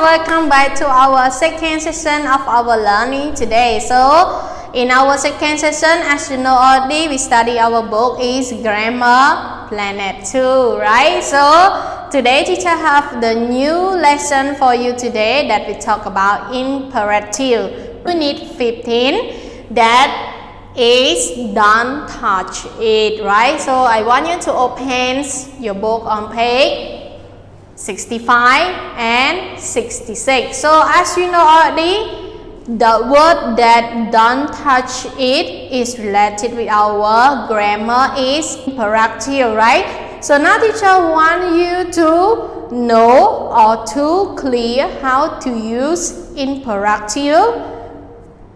welcome back to our second session of our learning today. So in our second session, as you know already, we study our book is Grammar Planet 2, right? So today teacher have the new lesson for you today that we talk about imperative. Unit 15 that is don't touch it, right? So I want you to open your book on page 65 and 66. So as you know already, the word that don't touch it is related with our grammar is imperative, right? So now teacher want you to know or to clear how to use imperative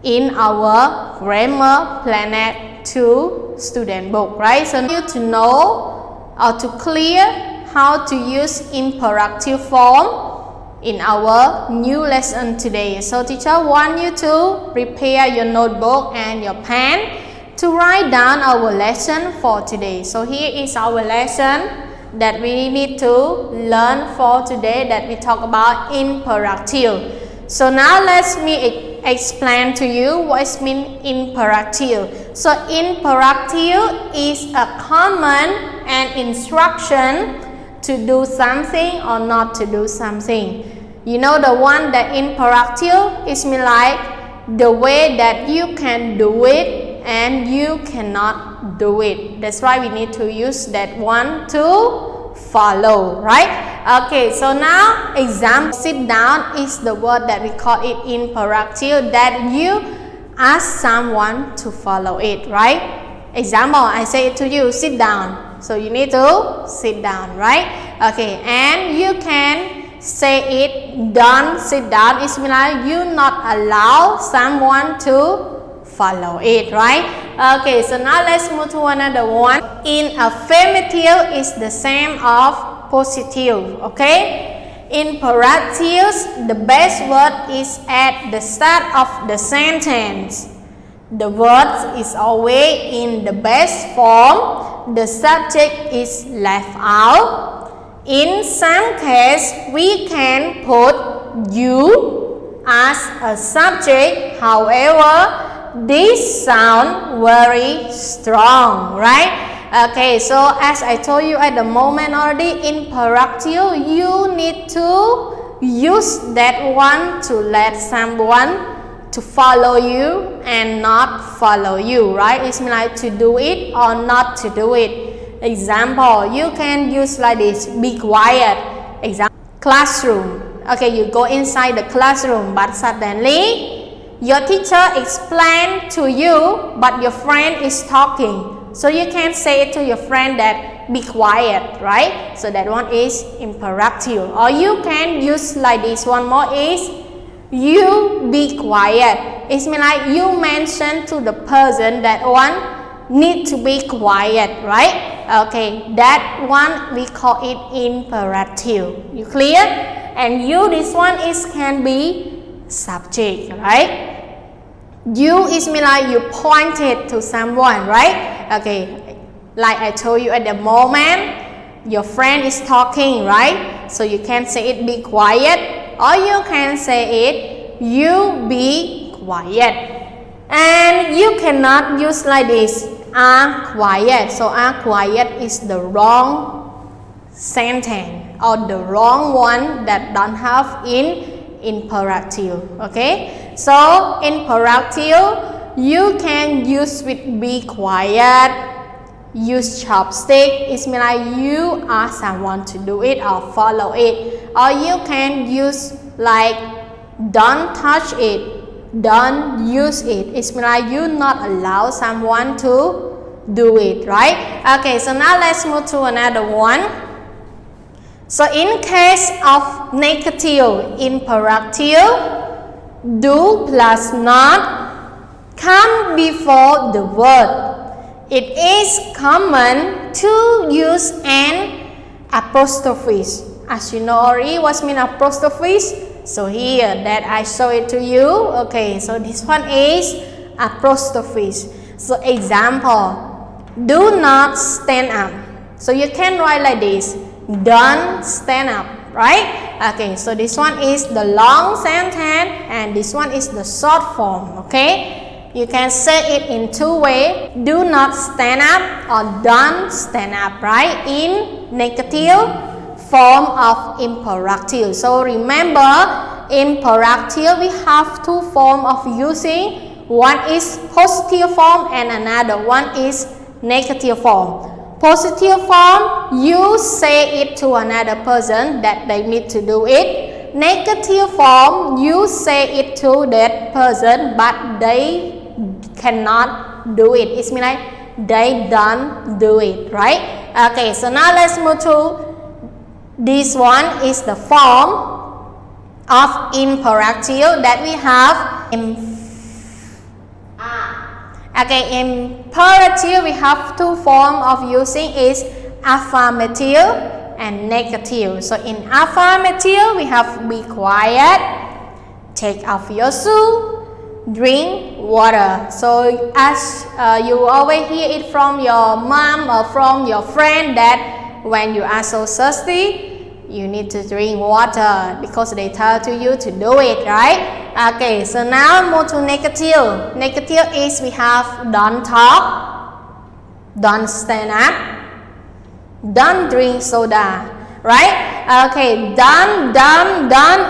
in our Grammar Planet 2 student book, right? So you to know or to clear how to use imperative form in our new lesson today. So teacher want you to prepare your notebook and your pen to write down our lesson for today. So here is our lesson that we need to learn for today that we talk about imperative. So now let me explain to you what it means imperative. So imperative is a command and instruction to do something or not to do something. You know the one that imperative is mean like the way that you can do it and you cannot do it. That's why we need to use that one to follow, right? Okay, so now example, sit down is the word that we call it imperative, that you ask someone to follow it, right? Example, I say it to you, sit down. So you need to sit down, right? Okay, and you can say it, don't sit down. It's mean like you not allow someone to follow it, right? Okay, so now let's move to another one. In affirmative is the same of positive, okay? Imperatives, the best word is at the start of the sentence. The word is always in the best form. The subject is left out. In some case, we can put you as a subject. However, this sound very strong, right? Okay, so as I told you at the moment already, imperative, you need to use that one to let someone to follow you and not follow you, right? It's mean like to do it or not to do it. Example, you can use like this, be quiet. Example, classroom. Okay, you go inside the classroom, but suddenly your teacher explained to you, but your friend is talking. So you can say it to your friend that be quiet, right? So that one is imperative. Or you can use like this, one more is you be quiet. It means like you mention to the person that one need to be quiet, right? Okay, that one we call it imperative. You clear? And you, this one is can be subject, right? You is mean like you pointed to someone, right? Okay, like I told you at the moment, your friend is talking, right? So you can say it be quiet. Or you can say it, you be quiet. And you cannot use like this, are quiet. So are quiet is the wrong sentence or the wrong one that don't have in imperative. Okay, so imperative you can use with be quiet. Use chopstick, it means like you ask someone to do it or follow it. Or you can use like don't touch it, don't use it. It means like you not allow someone to do it, right? Okay, so now let's move to another one. So in case of negative imperative, do plus not come before the word. It is common to use an apostrophe. As you know already, what mean apostrophe? So here that I show it to you. Okay, so this one is apostrophe. So example, do not stand up. So you can write like this, don't stand up, right? Okay, so this one is the long sentence and this one is the short form. Okay, you can say it in two ways. Do not stand up or don't stand up, right? In negative form of imperative. So remember, imperative we have two forms of using. One is positive form and another one is negative form. Positive form, you say it to another person that they need to do it. Negative form, you say it to that person but they cannot do it. It means like they don't do it, right? Okay, so now let's move to this one is the form of imperative that we have. Okay, imperative we have two forms of using is affirmative and negative. So in affirmative we have be quiet, take off your shoe, drink water. So as you always hear it from your mom or from your friend that when you are so thirsty, you need to drink water because they tell to you to do it, right? Okay, so now move to negative. Negative is we have don't talk, don't stand up, don't drink soda, right? Okay, don't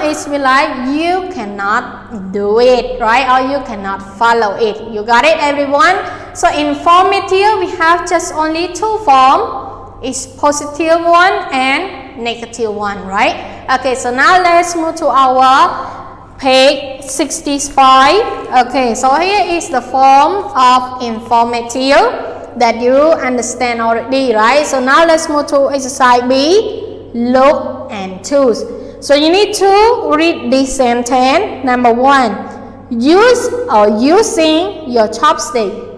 is we like you cannot do it, right? Or you cannot follow it. You got it, everyone? So informative we have just only two forms. It's positive one and negative one, right? Okay, so now let's move to our page 65. Okay, so here is the form of informative that you understand already, right? So now let's move to exercise B, look and choose. So you need to read this sentence. Number one, use or using your chopstick.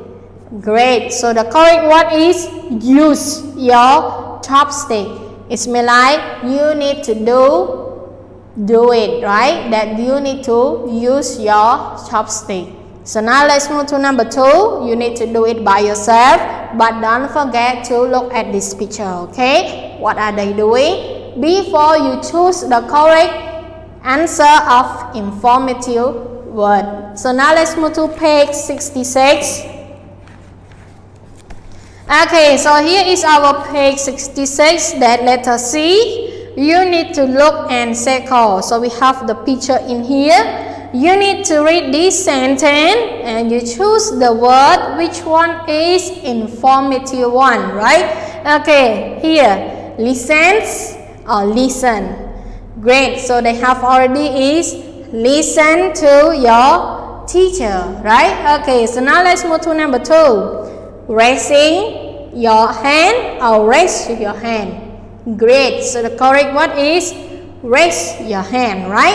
Great, so the correct word is use your chopstick. It's mean like you need to do it, right? That you need to use your chopstick. So now let's move to number two. You need to do it by yourself, but don't forget to look at this picture, okay? What are they doing? Before you choose the correct answer of informative word. So now let's move to page 66. Okay, so here is our page 66, that letter C. You need to look and circle. So we have the picture in here. You need to read this sentence and you choose the word which one is informative one, right? Okay, here, listens or listen. Great, so they have already is listen to your teacher, right? Okay, so now let's move to number two. Raising your hand or raise your hand. Great, so the correct word is raise your hand, right?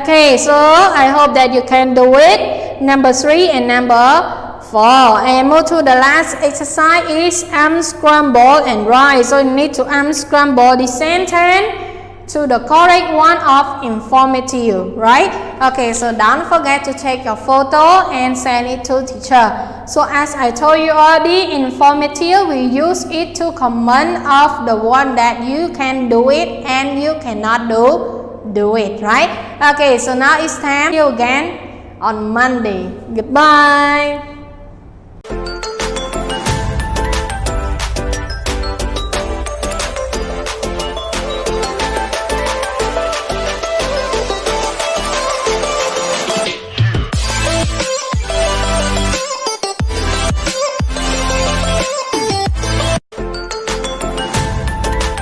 Okay, so I hope that you can do it. Number 3 and number 4. And move to the last exercise is unscramble and write. So you need to unscramble the sentence to the correct one of informative, right? Okay, so don't forget to take your photo and send it to teacher. So as I told you already, informative we use it to comment of the one that you can do it and you cannot do it, right? Okay, so now it's time to see you again on Monday. Goodbye.